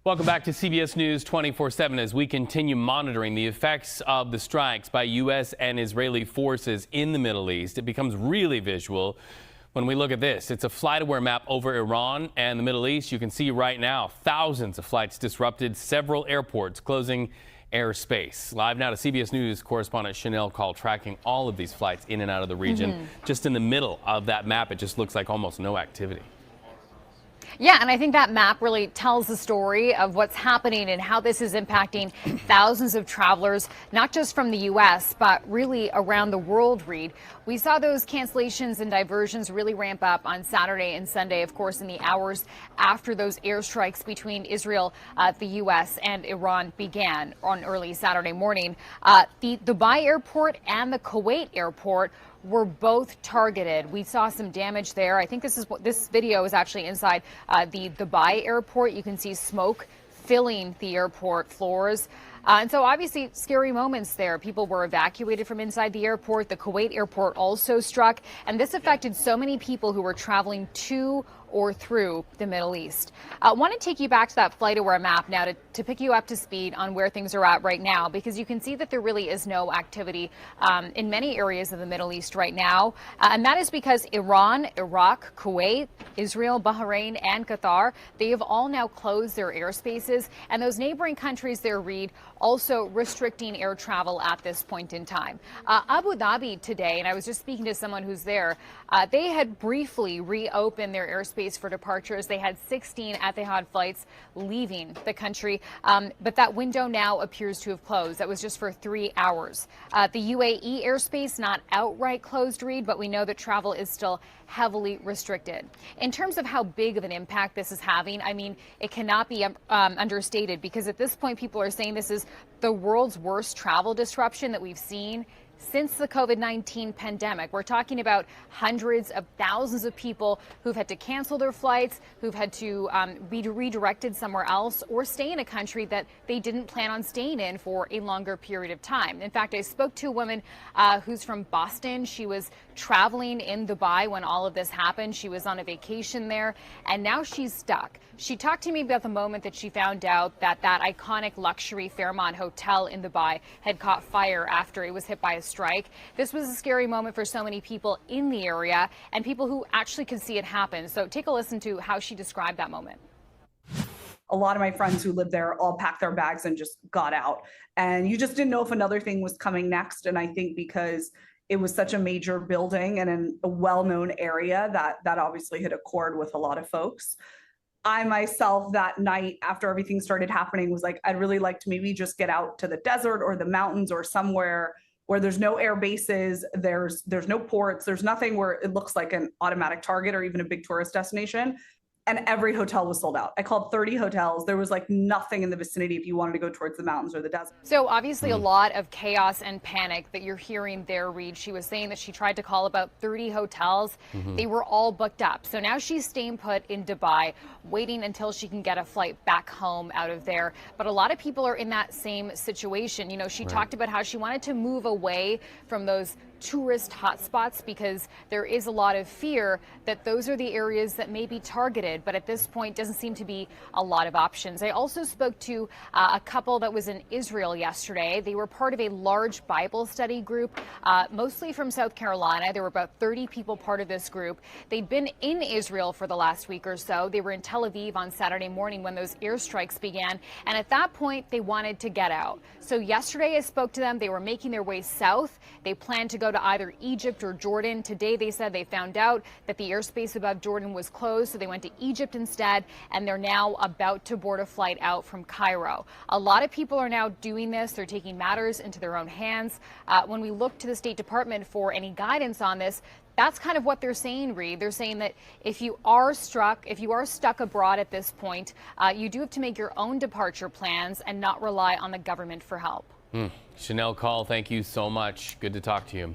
Welcome back to CBS News 24/7 as we continue monitoring the effects of the strikes by U.S. and Israeli forces in the Middle East. It becomes really visual when we look at this. It's a flight-aware map over Iran and the Middle East. You can see right now thousands of flights disrupted, several airports closing airspace. Live now to CBS News correspondent Shanelle Kaul tracking all of these flights in and out of the region. Just in the middle of that map, it just looks like almost no activity. Yeah, and I think that map really tells the story of what's happening and how this is impacting thousands of travelers, not just from the U.S., but really around the world, Reed. We saw those cancellations and diversions really ramp up on Saturday and Sunday, of course, in the hours after those airstrikes between Israel, the U.S., and Iran began on early Saturday morning. The Dubai airport and the Kuwait airport were both targeted. We saw some damage there. I think this video is actually inside the Dubai airport. You can see smoke filling the airport floors. And so obviously scary moments there. People were evacuated from inside the airport. The Kuwait airport also struck, and this affected so many people who were traveling to or through the Middle East. I want to take you back to that flight-aware map now to pick you up to speed on where things are at right now, because you can see that there really is no activity in many areas of the Middle East right now. And that is because Iran, Iraq, Kuwait, Israel, Bahrain, and Qatar, they have all now closed their airspaces. And those neighboring countries there, Reed, also restricting air travel at this point in time. Abu Dhabi today, and I was just speaking to someone who's there, they had briefly reopened their airspace for departures. They had 16 Etihad flights leaving the country, but that window now appears to have closed. That was just for 3 hours. The UAE airspace not outright closed, Reed, but we know that travel is still heavily restricted. In terms of how big of an impact this is having, I mean, it cannot be understated, because at this point people are saying this is the world's worst travel disruption that we've seen since the COVID-19 pandemic. We're talking about hundreds of thousands of people who've had to cancel their flights, who've had to be redirected somewhere else, or stay in a country that they didn't plan on staying in for a longer period of time. In fact, I spoke to a woman who's from Boston. She was traveling in Dubai when all of this happened. She was on a vacation there, and now she's stuck. She talked to me about the moment that she found out that that iconic luxury Fairmont hotel in Dubai had caught fire after it was hit by a strike. This was a scary moment for so many people in the area and people who actually could see it happen. So take a listen to how she described that moment. A lot of my friends who lived there all packed their bags and just got out. And you just didn't know if another thing was coming next. And I think because it was such a major building and in a well-known area, that obviously hit a chord with a lot of folks. I myself that night after everything started happening was like, I'd really like to maybe just get out to the desert or the mountains or somewhere where there's no air bases, there's no ports, there's nothing where it looks like an automatic target or even a big tourist destination. And every hotel was sold out. I called 30 hotels. There was like nothing in the vicinity if you wanted to go towards the mountains or the desert. So obviously a lot of chaos and panic that you're hearing there, Reed. She was saying that she tried to call about 30 hotels. They were all booked up. So now she's staying put in Dubai, waiting until she can get a flight back home out of there. But a lot of people are in that same situation. You know, she talked about how she wanted to move away from those tourist hotspots because there is a lot of fear that those are the areas that may be targeted, but at this point doesn't seem to be a lot of options. I also spoke to a couple that was in Israel yesterday. They were part of a large Bible study group, mostly from South Carolina. There were about 30 people part of this group. They'd been in Israel for the last week or so. They were in Tel Aviv on Saturday morning when those airstrikes began, and at that point they wanted to get out. So yesterday I spoke to them. They were making their way south. They planned to go to either Egypt or Jordan. Today they said they found out that the airspace above Jordan was closed, so they went to Egypt instead, and they're now about to board a flight out from Cairo. A lot of people are now doing this. They're taking matters into their own hands. When we look to the State Department for any guidance on this, that's kind of what they're saying, Reed. They're saying that if you are stuck abroad at this point, you do have to make your own departure plans and not rely on the government for help. Shanelle Kaul, thank you so much. Good to talk to you.